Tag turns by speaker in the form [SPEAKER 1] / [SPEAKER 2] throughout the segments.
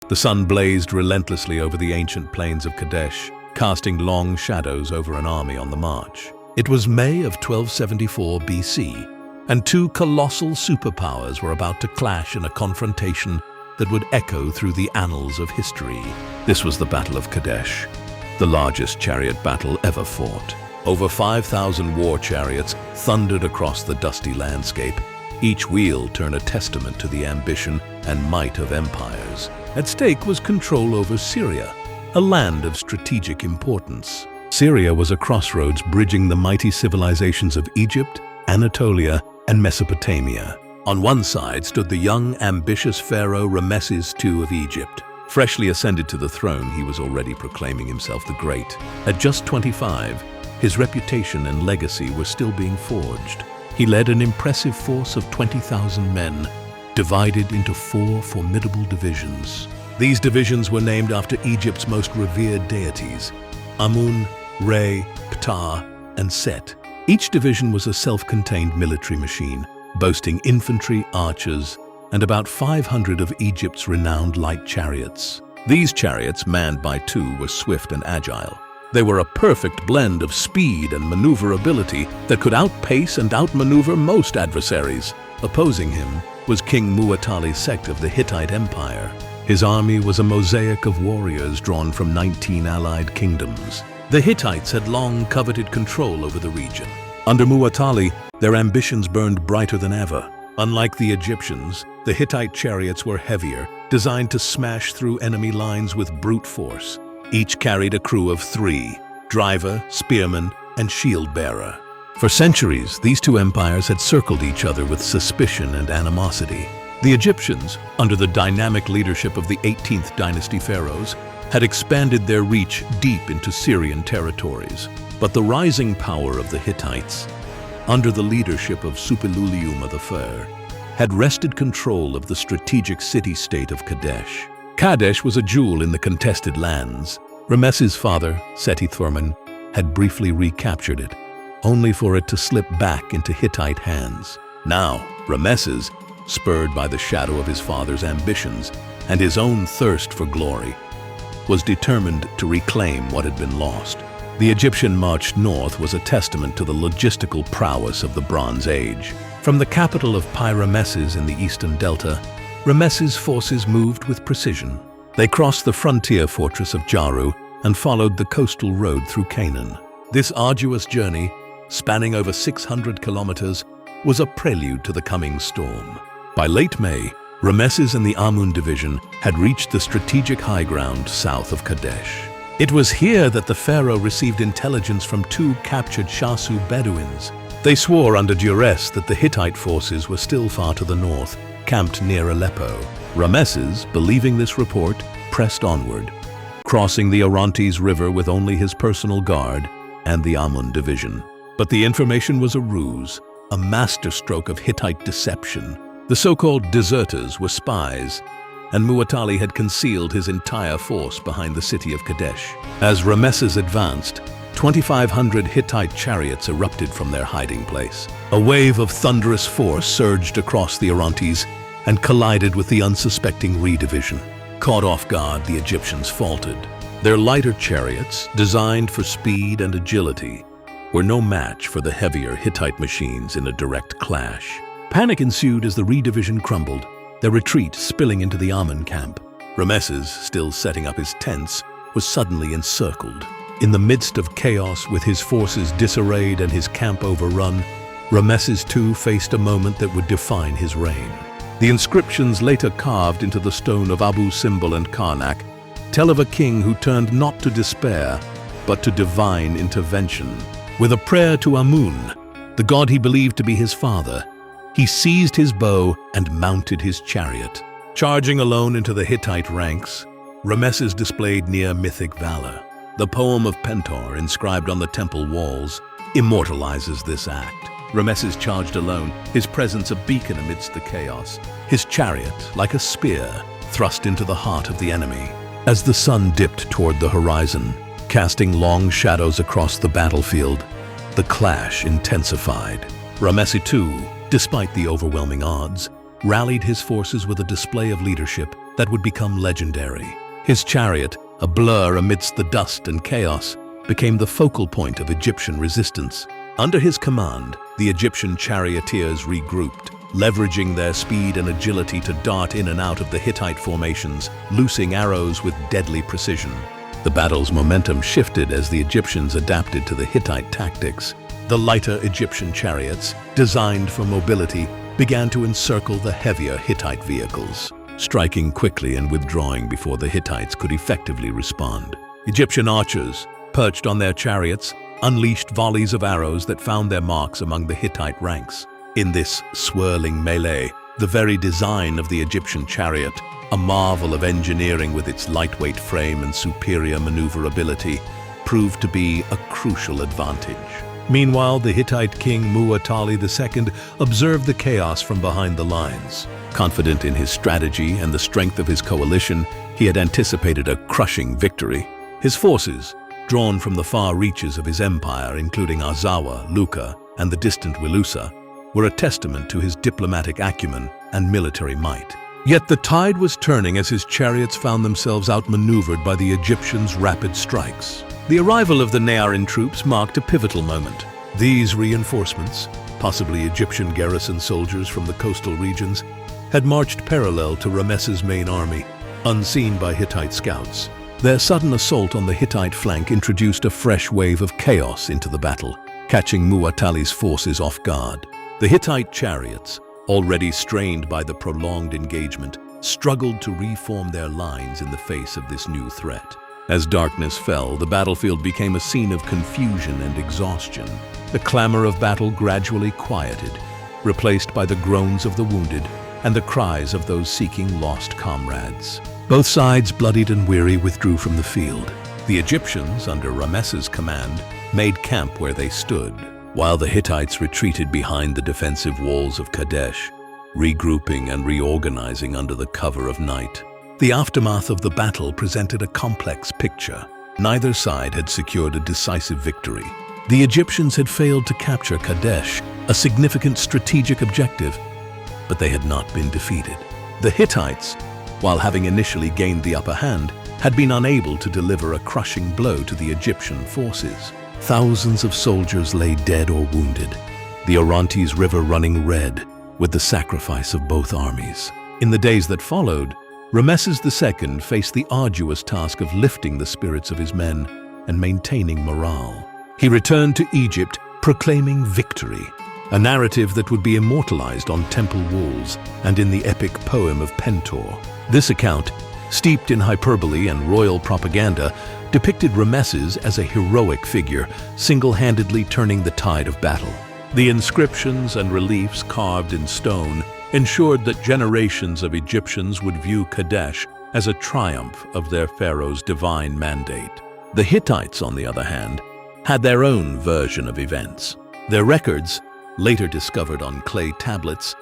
[SPEAKER 1] The sun blazed relentlessly over the ancient plains of Kadesh, casting long shadows over an army on the march. It was May of 1274 BC, and two colossal superpowers were about to clash in a confrontation that would echo through the annals of history. This was the Battle of Kadesh, the largest chariot battle ever fought. Over 5,000 war chariots thundered across the dusty landscape, each wheel turned a testament to the ambition and might of empires. At stake was control over Syria, a land of strategic importance. Syria was a crossroads bridging the mighty civilizations of Egypt, Anatolia, and Mesopotamia. On one side stood the young, ambitious pharaoh Ramesses II of Egypt. Freshly ascended to the throne, he was already proclaiming himself the Great. At just 25, his reputation and legacy were still being forged. He led an impressive force of 20,000 men, divided into 4 formidable divisions. These divisions were named after Egypt's most revered deities, Amun, Re, Ptah, and Set. Each division was a self-contained military machine, boasting infantry, archers, and about 500 of Egypt's renowned light chariots. These chariots, manned by 2, were swift and agile. They were a perfect blend of speed and maneuverability that could outpace and outmaneuver most adversaries. Opposing him was King Muwatalli II of the Hittite Empire. His army was a mosaic of warriors drawn from 19 allied kingdoms. The Hittites had long coveted control over the region. Under Muwatalli, their ambitions burned brighter than ever. Unlike the Egyptians, the Hittite chariots were heavier, designed to smash through enemy lines with brute force. Each carried a crew of 3, driver, spearman, and shield-bearer. For centuries, these two empires had circled each other with suspicion and animosity. The Egyptians, under the dynamic leadership of the 18th dynasty pharaohs, had expanded their reach deep into Syrian territories. But the rising power of the Hittites, under the leadership of Suppiluliuma I, had wrested control of the strategic city-state of Kadesh. Kadesh was a jewel in the contested lands. Ramesses' father, Seti III, had briefly recaptured it, only for it to slip back into Hittite hands. Now, Ramesses, spurred by the shadow of his father's ambitions and his own thirst for glory, was determined to reclaim what had been lost. The Egyptian march north was a testament to the logistical prowess of the Bronze Age. From the capital of Ramesses in the eastern delta, Ramesses' forces moved with precision. They crossed the frontier fortress of Jaru and followed the coastal road through Canaan. This arduous journey, spanning over 600 kilometers, was a prelude to the coming storm. By late May, Ramesses and the Amun division had reached the strategic high ground south of Kadesh. It was here that the pharaoh received intelligence from 2 captured Shasu Bedouins. They swore under duress that the Hittite forces were still far to the north, camped near Aleppo. Ramesses, believing this report, pressed onward, crossing the Orontes River with only his personal guard and the Amun division. But the information was a ruse, a masterstroke of Hittite deception. The so-called deserters were spies, and Muwatalli had concealed his entire force behind the city of Kadesh. As Ramesses advanced, 2,500 Hittite chariots erupted from their hiding place. A wave of thunderous force surged across the Orontes and collided with the unsuspecting Re division. Caught off guard, the Egyptians faltered. Their lighter chariots, designed for speed and agility, were no match for the heavier Hittite machines in a direct clash. Panic ensued as the Re division crumbled, their retreat spilling into the Amun camp. Ramesses, still setting up his tents, was suddenly encircled. In the midst of chaos, with his forces disarrayed and his camp overrun, Ramesses II faced a moment that would define his reign. The inscriptions later carved into the stone of Abu Simbel and Karnak tell of a king who turned not to despair, but to divine intervention. With a prayer to Amun, the god he believed to be his father, he seized his bow and mounted his chariot. Charging alone into the Hittite ranks, Ramesses displayed near-mythic valor. The poem of Pentar, inscribed on the temple walls, immortalizes this act. Ramesses charged alone, his presence a beacon amidst the chaos, his chariot, like a spear, thrust into the heart of the enemy. As the sun dipped toward the horizon, casting long shadows across the battlefield, the clash intensified. Ramesses II, despite the overwhelming odds, rallied his forces with a display of leadership that would become legendary. His chariot, a blur amidst the dust and chaos, became the focal point of Egyptian resistance. Under his command, the Egyptian charioteers regrouped, leveraging their speed and agility to dart in and out of the Hittite formations, loosing arrows with deadly precision. The battle's momentum shifted as the Egyptians adapted to the Hittite tactics. The lighter Egyptian chariots, designed for mobility, began to encircle the heavier Hittite vehicles, striking quickly and withdrawing before the Hittites could effectively respond. Egyptian archers, perched on their chariots, unleashed volleys of arrows that found their marks among the Hittite ranks. In this swirling melee, the very design of the Egyptian chariot, a marvel of engineering with its lightweight frame and superior maneuverability, proved to be a crucial advantage. Meanwhile, the Hittite King Muwatalli II observed the chaos from behind the lines. Confident in his strategy and the strength of his coalition, he had anticipated a crushing victory. His forces, drawn from the far reaches of his empire, including Azawa, Luka, and the distant Wilusa, were a testament to his diplomatic acumen and military might. Yet the tide was turning as his chariots found themselves outmaneuvered by the Egyptians' rapid strikes. The arrival of the Naaran troops marked a pivotal moment. These reinforcements, possibly Egyptian garrison soldiers from the coastal regions, had marched parallel to Ramesses' main army, unseen by Hittite scouts. Their sudden assault on the Hittite flank introduced a fresh wave of chaos into the battle, catching Muwatalli's forces off guard. The Hittite chariots, already strained by the prolonged engagement, struggled to reform their lines in the face of this new threat. As darkness fell, the battlefield became a scene of confusion and exhaustion. The clamor of battle gradually quieted, replaced by the groans of the wounded and the cries of those seeking lost comrades. Both sides, bloodied and weary, withdrew from the field. The Egyptians, under Ramesses' command, made camp where they stood, while the Hittites retreated behind the defensive walls of Kadesh, regrouping and reorganizing under the cover of night. The aftermath of the battle presented a complex picture. Neither side had secured a decisive victory. The Egyptians had failed to capture Kadesh, a significant strategic objective, but they had not been defeated. The Hittites, while having initially gained the upper hand, had been unable to deliver a crushing blow to the Egyptian forces. Thousands of soldiers lay dead or wounded, the Orontes River running red with the sacrifice of both armies. In the days that followed, Ramesses II faced the arduous task of lifting the spirits of his men and maintaining morale. He returned to Egypt, proclaiming victory, a narrative that would be immortalized on temple walls and in the epic poem of Pentor. This account, steeped in hyperbole and royal propaganda, depicted Ramesses as a heroic figure, single-handedly turning the tide of battle. The inscriptions and reliefs carved in stone ensured that generations of Egyptians would view Kadesh as a triumph of their pharaoh's divine mandate. The Hittites, on the other hand, had their own version of events. Their records, later discovered on clay tablets,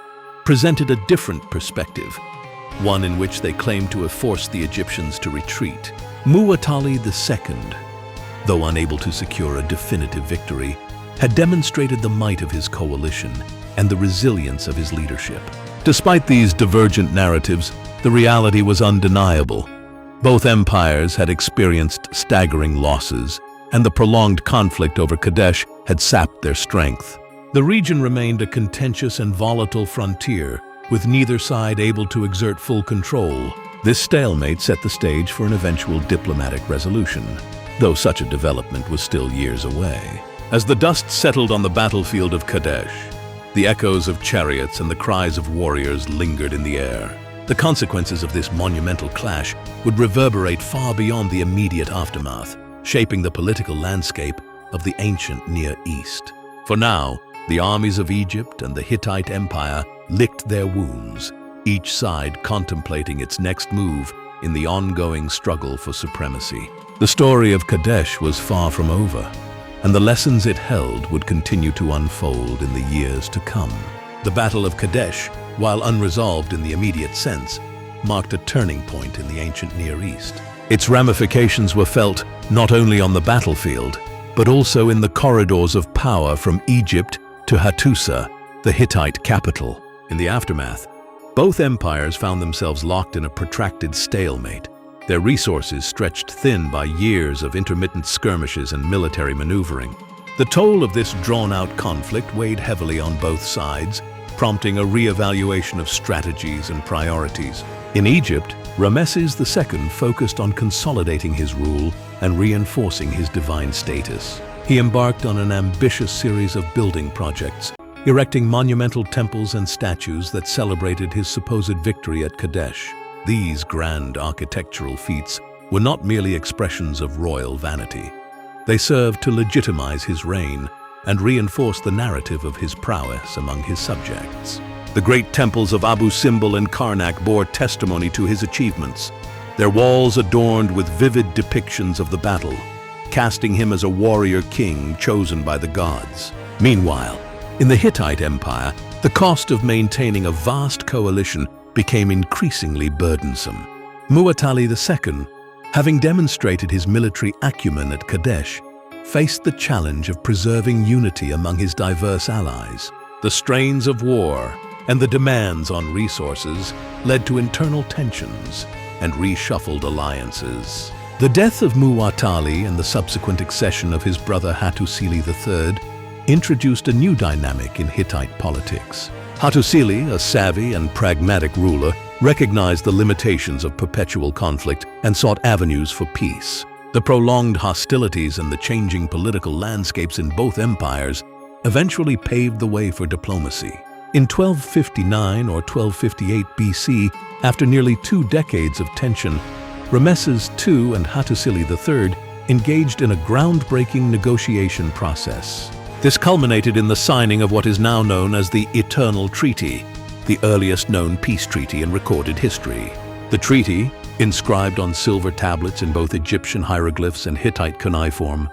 [SPEAKER 1] presented a different perspective, one in which they claimed to have forced the Egyptians to retreat. Muwatalli II, though unable to secure a definitive victory, had demonstrated the might of his coalition and the resilience of his leadership. Despite these divergent narratives, the reality was undeniable. Both empires had experienced staggering losses, and the prolonged conflict over Kadesh had sapped their strength. The region remained a contentious and volatile frontier, with neither side able to exert full control. This stalemate set the stage for an eventual diplomatic resolution, though such a development was still years away. As the dust settled on the battlefield of Kadesh, the echoes of chariots and the cries of warriors lingered in the air. The consequences of this monumental clash would reverberate far beyond the immediate aftermath, shaping the political landscape of the ancient Near East. For now, the armies of Egypt and the Hittite Empire licked their wounds, each side contemplating its next move in the ongoing struggle for supremacy. The story of Kadesh was far from over, and the lessons it held would continue to unfold in the years to come. The Battle of Kadesh, while unresolved in the immediate sense, marked a turning point in the ancient Near East. Its ramifications were felt not only on the battlefield, but also in the corridors of power from Egypt to Hattusa, the Hittite capital. In the aftermath, Both empires found themselves locked in a protracted stalemate, their resources stretched thin by years of intermittent skirmishes and military maneuvering. The toll of this drawn-out conflict weighed heavily on both sides, prompting a re-evaluation of strategies and priorities. In Egypt, Ramesses II focused on consolidating his rule and reinforcing his divine status. He embarked on an ambitious series of building projects, erecting monumental temples and statues that celebrated his supposed victory at Kadesh. These grand architectural feats were not merely expressions of royal vanity. They served to legitimize his reign and reinforce the narrative of his prowess among his subjects. The great temples of Abu Simbel and Karnak bore testimony to his achievements, their walls adorned with vivid depictions of the battle, casting him as a warrior king chosen by the gods. Meanwhile, in the Hittite Empire, the cost of maintaining a vast coalition became increasingly burdensome. Muwatalli II, having demonstrated his military acumen at Kadesh, faced the challenge of preserving unity among his diverse allies. The strains of war and the demands on resources led to internal tensions and reshuffled alliances. The death of Muwatalli and the subsequent accession of his brother Hattusili III introduced a new dynamic in Hittite politics. Hattusili, a savvy and pragmatic ruler, recognized the limitations of perpetual conflict and sought avenues for peace. The prolonged hostilities and the changing political landscapes in both empires eventually paved the way for diplomacy. In 1259 or 1258 BC, after nearly 2 decades of tension, Ramesses II and Hattusili III engaged in a groundbreaking negotiation process. This culminated in the signing of what is now known as the Eternal Treaty, the earliest known peace treaty in recorded history. The treaty, inscribed on silver tablets in both Egyptian hieroglyphs and Hittite cuneiform,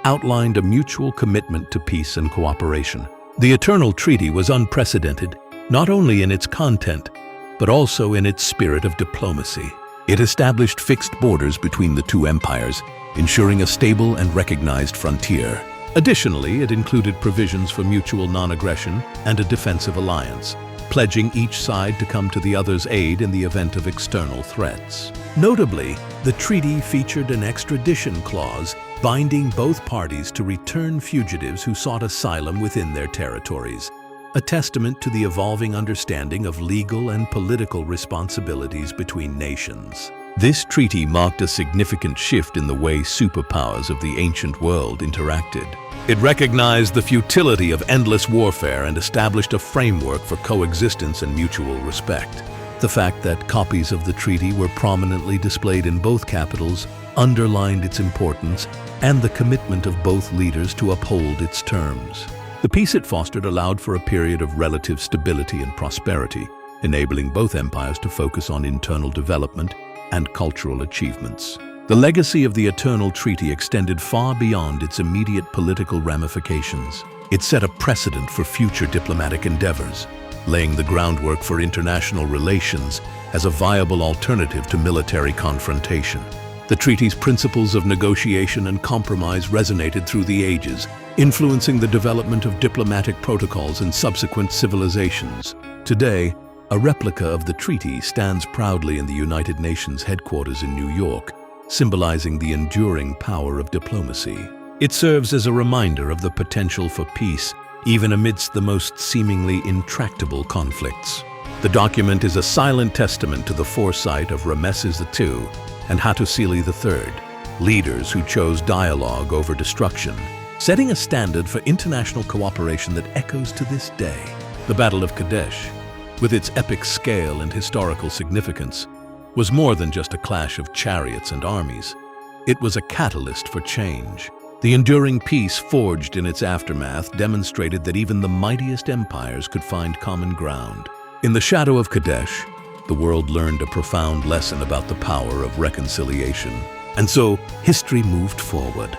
[SPEAKER 1] outlined a mutual commitment to peace and cooperation. The Eternal Treaty was unprecedented, not only in its content, but also in its spirit of diplomacy. It established fixed borders between the two empires, ensuring a stable and recognized frontier. Additionally, it included provisions for mutual non-aggression and a defensive alliance, pledging each side to come to the other's aid in the event of external threats. Notably, the treaty featured an extradition clause binding both parties to return fugitives who sought asylum within their territories, a testament to the evolving understanding of legal and political responsibilities between nations. This treaty marked a significant shift in the way superpowers of the ancient world interacted. It recognized the futility of endless warfare and established a framework for coexistence and mutual respect. The fact that copies of the treaty were prominently displayed in both capitals underlined its importance and the commitment of both leaders to uphold its terms. The peace it fostered allowed for a period of relative stability and prosperity, enabling both empires to focus on internal development and cultural achievements. The legacy of the Eternal Treaty extended far beyond its immediate political ramifications. It set a precedent for future diplomatic endeavors, laying the groundwork for international relations as a viable alternative to military confrontation. The treaty's principles of negotiation and compromise resonated through the ages, influencing the development of diplomatic protocols and subsequent civilizations. Today, a replica of the treaty stands proudly in the United Nations headquarters in New York, symbolizing the enduring power of diplomacy. It serves as a reminder of the potential for peace, even amidst the most seemingly intractable conflicts. The document is a silent testament to the foresight of Ramesses II and Hattusili III, leaders who chose dialogue over destruction, setting a standard for international cooperation that echoes to this day. The Battle of Kadesh, with its epic scale and historical significance, was more than just a clash of chariots and armies. It was a catalyst for change. The enduring peace forged in its aftermath demonstrated that even the mightiest empires could find common ground. In the shadow of Kadesh, the world learned a profound lesson about the power of reconciliation. And so, history moved forward.